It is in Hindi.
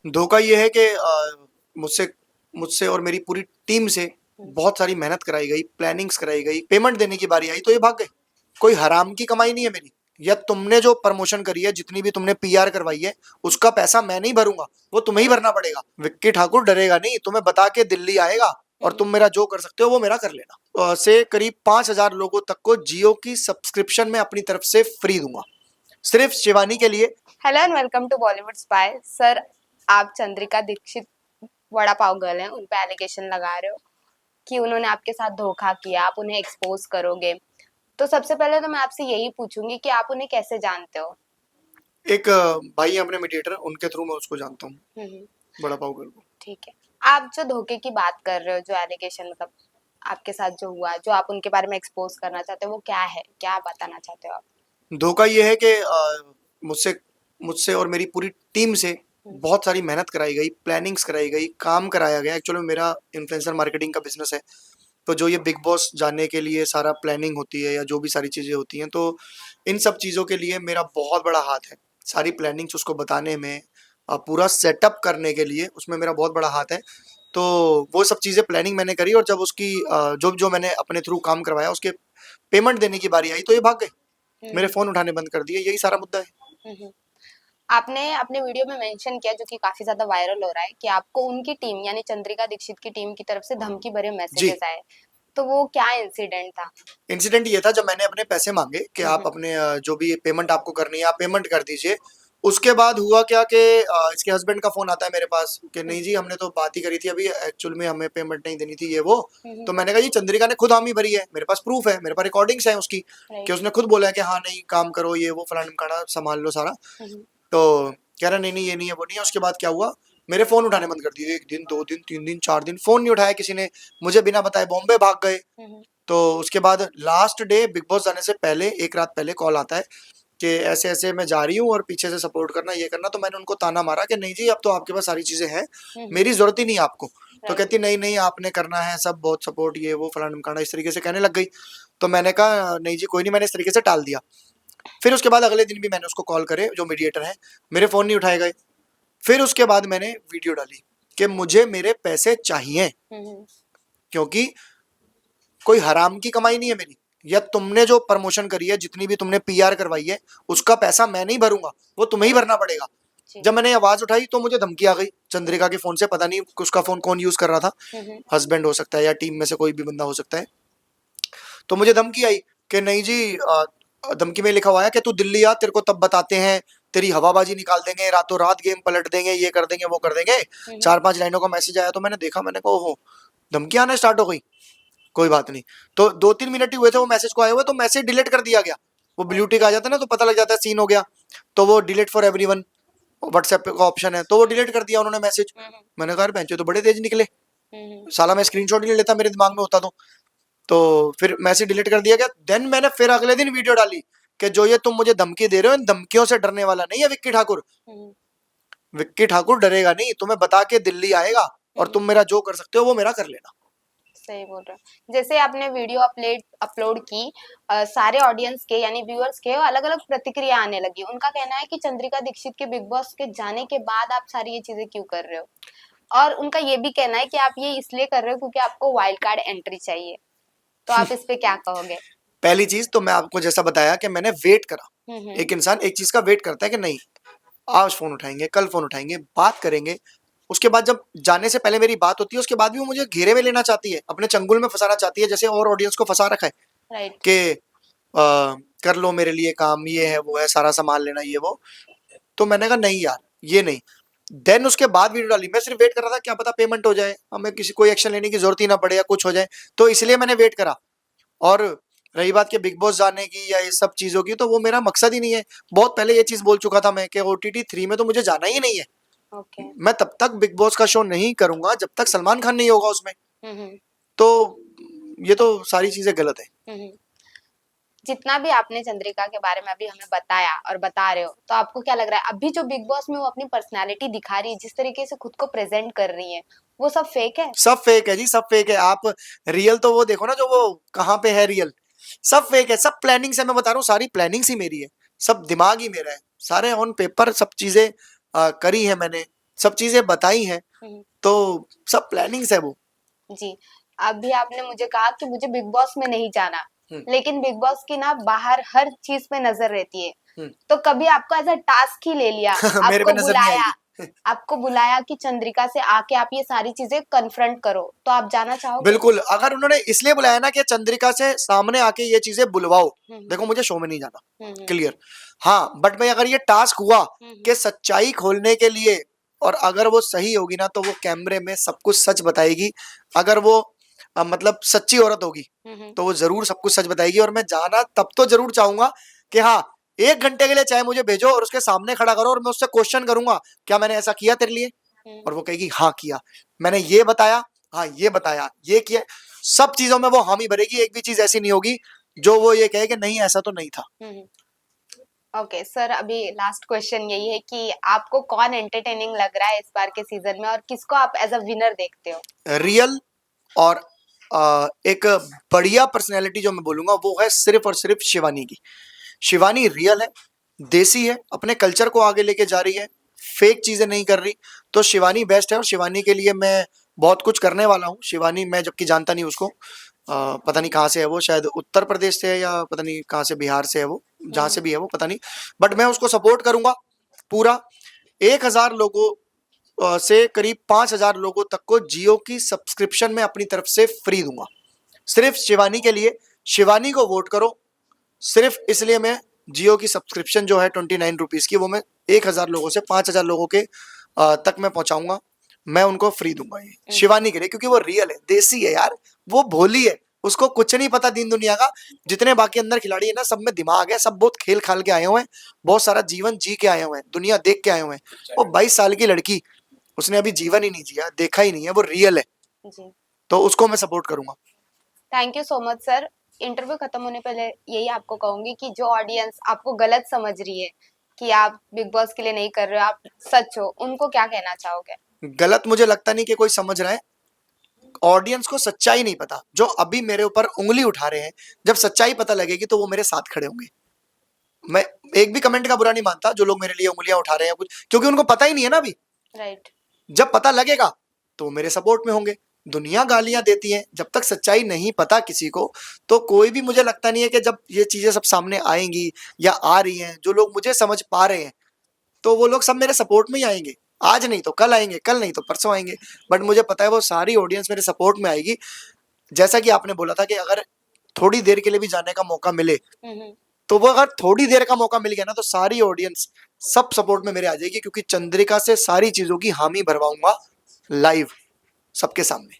धोखा ये है कि मुझसे मुझसे और मेरी पूरी टीम से बहुत सारी मेहनत कराई गई, प्लानिंग्स कराई गई, पेमेंट देने की बारी आई तो ये भाग गए। कोई हराम की कमाई नहीं है मेरी। या तुमने जो प्रमोशन करी है, जितनी भी तुमने पीआर करवाई है, उसका पैसा मैं नहीं भरूंगा, वो तुम्हें ही भरना पड़ेगा। विक्की ठाकुर डरेगा नहीं, तुम्हें बता के दिल्ली आएगा और तुम मेरा जो कर सकते हो वो मेरा कर लेना। से करीब 5,000 लोगों तक को जियो की सब्सक्रिप्शन में अपनी तरफ से फ्री दूंगा, सिर्फ शिवानी के लिए। Hello and welcome to Bollywood Spy. Sir, आप चंद्रिका दीक्षित वड़ा पाव गर्ल हैं, उन पे एलिगेशन लगा रहे हो कि उन्होंने आपके साथ धोखा किया, आप उन्हें एक्सपोज करोगे। तो सबसे पहले तो मैं आपसे यही पूछूंगी कि आप उन्हें कैसे जानते हो? एक भाई है अपने मीडिएटर, उनके थ्रू मैं उसको जानता हूँ, हम्म, बड़ा पाव गर्ल को। ठीक है। आप जो धोखे की बात कर रहे हो, जो एलिगेशन मतलब आपके साथ जो हुआ, जो आप उनके बारे में एक्सपोज करना चाहते हो, वो क्या है? क्या बताना चाहते हो आप? धोखा ये है कि मुझसे मुझसे और मेरी पूरी टीम से हम्म, बहुत सारी मेहनत कराई गई, प्लानिंग्स कराई गई, काम कराया गया। एक्चुअली मेरा इन्फ्लुएंसर मार्केटिंग का बिजनेस है, तो जो ये बिग बॉस जानने के लिए सारा प्लानिंग होती है या जो भी सारी चीज़ें होती हैं, तो इन सब चीज़ों के लिए मेरा बहुत बड़ा हाथ है। सारी प्लानिंग्स उसको बताने में, पूरा सेटअप करने के लिए उसमें मेरा बहुत बड़ा हाथ है। तो वो सब चीज़ें प्लानिंग मैंने करी, और जब उसकी जो जो मैंने अपने थ्रू काम करवाया, उसके पेमेंट देने की बारी आई तो ये भाग गए, मेरे हम्म, फ़ोन उठाने बंद कर दिए। यही सारा मुद्दा है। हम्म। आपने अपने वीडियो में मेंशन किया, जो कि काफी ज्यादा वायरल हो रहा है, कि आपको उनकी टीम यानी चंद्रिका दीक्षित की टीम की तरफ से धमकी भरे जी। मैसेजेस आए। तो वो क्या इंसिडेंट था? इंसिडेंट ये था, जब मैंने अपने पैसे मांगे कि आप हम्म, अपने जो भी पेमेंट आपको करनी है आप पेमेंट कर दीजिए। उसके बाद हुआ क्या कि इसके हस्बैंड का फोन आता है मेरे पास कि हम्म, नहीं जी, हमने तो बात ही करी थी अभी, एक्चुअल में हमें पेमेंट नहीं देनी थी, ये वो। हम्म, तो मैंने कहा जी, चंद्रिका ने खुद हामी भरी है, मेरे पास प्रूफ है, मेरे पास रिकॉर्डिंग्स है उसकी, कि राइट। उसने खुद बोला है कि हाँ नहीं काम करो, ये वो फलाना ढिमकाना संभाल लो सारा। हम्म, तो कह रहा नहीं नहीं, ये नहीं है वो नहीं है। उसके बाद क्या हुआ, मेरे फोन उठाने बंद कर दिए। 1 दिन, 2 दिन, 3 दिन, 4 दिन फोन नहीं उठाया किसी ने, मुझे बिना बताए बॉम्बे भाग गए। हम्म, तो उसके बाद लास्ट डे बिग बॉस जाने से पहले एक रात पहले कॉल आता है कि ऐसे ऐसे मैं जा रही हूँ और पीछे से सपोर्ट करना, ये करना। तो मैंने उनको ताना मारा कि नहीं जी, अब तो आपके पास सारी चीजें हैं, हम्म, मेरी जरूरत ही नहीं है आपको। तो राइट। कहती नहीं नहीं, आपने करना है सब, बहुत सपोर्ट, ये वो फलाना ढिमकाना, इस तरीके से कहने लग गई। तो मैंने कहा नहीं जी कोई नहीं, मैंने इस तरीके से टाल दिया। फिर उसके बाद अगले दिन भी मैंने उसको कॉल करे, जो मीडिएटर है, मेरे फोन नहीं उठाए गए। फिर उसके बाद मैंने वीडियो डाली कि मुझे मेरे पैसे चाहिए, हम्म, क्योंकि कोई हराम की कमाई नहीं है मेरी। या तुमने जो प्रमोशन करी है, जितनी भी तुमने पीआर करवाई है, उसका पैसा मैं नहीं भरूंगा, वो तुम्हें ही भरना पड़ेगा। जी। जब मैंने आवाज उठाई तो मुझे धमकी आ गई चंद्रिका के फोन से, पता नहीं उसका फोन कौन यूज कर रहा था, हम्म, हस्बैंड हो सकता है या टीम में से कोई भी बंदा हो सकता है। तो मुझे धमकी आई कि नहीं जी, धमकी में लिखा हुआ है कि तू दिल्ली आ, तेरे को तब बताते हैं, तेरी हवाबाजी निकाल देंगे, रातों रात गेम पलट देंगे, ये कर देंगे वो कर देंगे। हम्म, 4-5 लाइनों का मैसेज आया, तो मैंने देखा, मैंने कहा ओहो, धमकी आना स्टार्ट हो गई। कोई बात नहीं। तो 2-3 मिनट ही हुए थे वो मैसेज को आए हुए, तो मैसेज डिलीट कर दिया गया। वो ब्लू टिक ओके। आ जाता है ना, तो पता लग जाता है सीन हो गया। तो वो डिलीट फॉर एवरीवन, व्हाट्सएप का ऑप्शन है, तो वो डिलीट कर दिया उन्होंने मैसेज। हम्म, मैंने कहा बेंचो तो बड़े तेज निकले, हम्म, साला मैं स्क्रीनशॉट ही ले लेता, मेरे दिमाग में होता तो फिर मैसेज डिलीट कर दिया गया। देन मैंने फिर अगले दिन वीडियो डाली कि जो ये तुम मुझे धमकी दे रहे हो, इन धमकियों से डरने वाला नहीं है विक्की ठाकुर। हम्म, विक्की ठाकुर डरेगा नहीं, तुम्हें बता के दिल्ली आएगा और हम्म, तुम मेरा जो कर सकते हो वो मेरा कर लेना। सही बोल रहे हो। जैसे आपने वीडियो अपलोड अपलोड की, सारे ऑडियंस के यानी व्यूअर्स के अलग अलग प्रतिक्रिया आने लगी। उनका कहना है कि चंद्रिका दीक्षित के बिग बॉस के जाने के बाद आप सारी ये चीजें क्यों कर रहे हो, और उनका ये भी कहना है कि आप ये इसलिए कर रहे हो क्योंकि आपको वाइल्ड कार्ड एंट्री चाहिए। तो आप इस पे क्या कहोगे? पहली चीज तो मैं आपको जैसा बताया कि मैंने वेट करा। हम्म, एक इंसान एक चीज का वेट करता है कि नहीं, आज फोन उठाएंगे, कल फोन उठाएंगे, बात करेंगे। उसके बाद जब जाने से पहले मेरी बात होती है, उसके बाद भी वो मुझे घेरे में लेना चाहती है, अपने चंगुल में फंसाना चाहती है, जैसे और ऑडियंस को फंसा रखा है राइट। कि कर लो मेरे लिए काम, ये है वो है, सारा संभाल लेना, ये वो। तो मैंने कहा नहीं यार, ये नहीं। देन उसके बाद वीडियो डाली। मैं सिर्फ वेट कर रहा था, क्या पता पेमेंट हो जाए, हमें किसी कोई एक्शन लेने की जरूरत ही ना पड़े या कुछ हो जाए, तो इसलिए मैंने वेट करा। और रही बात के बिग बॉस जाने की या ये सब चीजों की, तो वो मेरा मकसद ही नहीं है। बहुत पहले ये चीज बोल चुका था मैं कि OTT 3 में तो मुझे जाना ही नहीं है। ओके। मैं तब तक बिग बॉस का शो नहीं करूंगा जब तक सलमान खान नहीं होगा उसमें। हम्म, तो ये तो सारी चीजें गलत है। हम्म। जितना भी आपने चंद्रिका के बारे में अभी हमें बताया और बता रहे हो, तो आपको क्या लग रहा है अभी जो बिग बॉस में वो अपनी पर्सनालिटी दिखा रही है, जिस तरीके से खुद को प्रेजेंट कर रही है, वो सब फेक है? सब फेक है जी, सब फेक है। आप रियल तो वो देखो ना, जो वो कहाँ पे है रियल। सब फेक है, सब प्लानिंग से। मैं बता रहा हूँ, सारी प्लानिंग ही मेरी है, सब दिमाग ही मेरा है, सारे ऑन पेपर सब चीजें करी है मैंने। सब चीजें बताई हैं, हम्म, तो सब प्लानिंग्स है वो। जी। अभी आपने मुझे कहा कि मुझे बिग बॉस में नहीं जाना, हम्म, लेकिन बिग बॉस की ना बाहर हर चीज पे नजर रहती है। हम्म। तो कभी आपको एज अ टास्क ही ले लिया, मेरे पे आपको नजर नहीं बुलाया, आएगी। आपको बुलाया कि चंद्रिका से आके आप ये सारी चीजें कन्फ्रंट करो, तो आप जाना चाहोगे? बिल्कुल, अगर उन्होंने इसलिए बुलाया ना कि चंद्रिका से सामने आके ये चीजें बुलवाओ, हम्म, देखो मुझे शो में नहीं जाना, हम्म, क्लियर। हाँ, बट मैं अगर ये टास्क हुआ हम्म, कि सच्चाई खोलने के लिए, और अगर वो सही होगी ना तो वो कैमरे में सब कुछ सच बताएगी। अगर वो मतलब सच्ची औरत होगी हम्म, तो वो जरूर सब कुछ सच बताएगी। और मैं जाना तब तो जरूर चाहूंगा कि हाँ, 1 घंटे के लिए चाहे मुझे भेजो और उसके सामने खड़ा करो और मैं उससे क्वेश्चन करूंगा, क्या मैंने ऐसा किया तेरे लिए? हम्म, और वो कहेगी हाँ किया, मैंने ये बताया, हाँ ये बताया, ये किया। सब चीजों में वो हामी भरेगी, एक भी चीज ऐसी नहीं होगी जो वो ये कहे कि नहीं ऐसा तो नहीं था। हम्म। ओके सर, अभी लास्ट क्वेश्चन यही है कि आपको कौन एंटरटेनिंग लग रहा है इस बार के सीजन में, और किसको आप एज अ विनर देखते हो? रियल और एक बढ़िया पर्सनैलिटी जो मैं बोलूंगा वो है सिर्फ और सिर्फ शिवानी की। शिवानी रियल है, देसी है, अपने कल्चर को आगे लेके जा रही है, फेक चीजें नहीं कर रही। तो शिवानी बेस्ट है और शिवानी के लिए मैं बहुत कुछ करने वाला हूँ। शिवानी, मैं जबकि जानता नहीं उसको, पता नहीं कहाँ से है वो, शायद उत्तर प्रदेश से है या पता नहीं कहाँ से, बिहार से है वो, जहाँ से भी है वो पता नहीं। बट मैं उसको सपोर्ट करूंगा पूरा। 1,000 लोगों से करीब 5,000 लोगों तक को जियो की सब्सक्रिप्शन में अपनी तरफ से फ्री दूंगा, सिर्फ शिवानी के लिए। शिवानी को वोट करो, सिर्फ इसलिए मैं जियो की सब्सक्रिप्शन जो है 29 रुपीज की, वो मैं 1,000 लोगों से 5,000 लोगों के तक मैं पहुंचाऊंगा। मैं उनको फ्री दूंगा ये शिवानी के लिए, क्योंकि वो रियल है, देसी है यार, वो भोली है, उसको कुछ नहीं पता दीन दुनिया का। जितने बाकी अंदर खिलाड़ी है ना, सब में दिमाग है, सब बहुत खेल खाल के आए हुए हैं, बहुत सारा जीवन जी के आए हुए हैं, दुनिया देख के आए हुए हैं। वो 22 साल की लड़की, उसने अभी जीवन ही नहीं जिया, देखा ही नहीं है, वो रियल है, जी। तो उसको मैं सपोर्ट करूंगा। Thank you so much sir. Interview खत्म होने पहले यही आपको कहूंगी कि जो ऑडियंस आपको गलत समझ रही है कि आप बिग बॉस के लिए नहीं कर रहे हो, आप सच हो, उनको क्या कहना चाहोगे? गलत मुझे लगता नहीं कि कोई समझ रहा है। ऑडियंस को सच्चाई नहीं पता, जो अभी मेरे ऊपर उंगली उठा रहे हैं, जब सच्चाई पता लगेगी तो वो मेरे साथ खड़े होंगे। मैं एक भी कमेंट का बुरा नहीं मानता जो लोग मेरे लिए उंगलियां उठा रहे हैं कुछ, क्योंकि उनको पता ही नहीं है ना अभी। राइट। जब पता लगेगा तो वो मेरे सपोर्ट में होंगे। दुनिया गालियां देती है, जब तक सच्चाई नहीं पता किसी को, तो कोई भी, मुझे लगता नहीं है कि जब ये चीजें सब सामने आएंगी या आ रही हैं, जो लोग मुझे समझ पा रहे हैं, तो वो लोग सब मेरे सपोर्ट में ही आएंगे। आज नहीं तो कल आएंगे, कल नहीं तो परसों आएंगे, बट मुझे पता है वो सारी ऑडियंस मेरे सपोर्ट में आएगी। जैसा कि आपने बोला था कि अगर थोड़ी देर के लिए भी जाने का मौका मिले, हम्म। तो वो अगर थोड़ी देर का मौका मिल गया ना तो सारी ऑडियंस सब सपोर्ट में मेरे आ जाएगी, क्योंकि चंद्रिका से सारी चीजों की हामी भरवाऊंगा लाइव सबके सामने।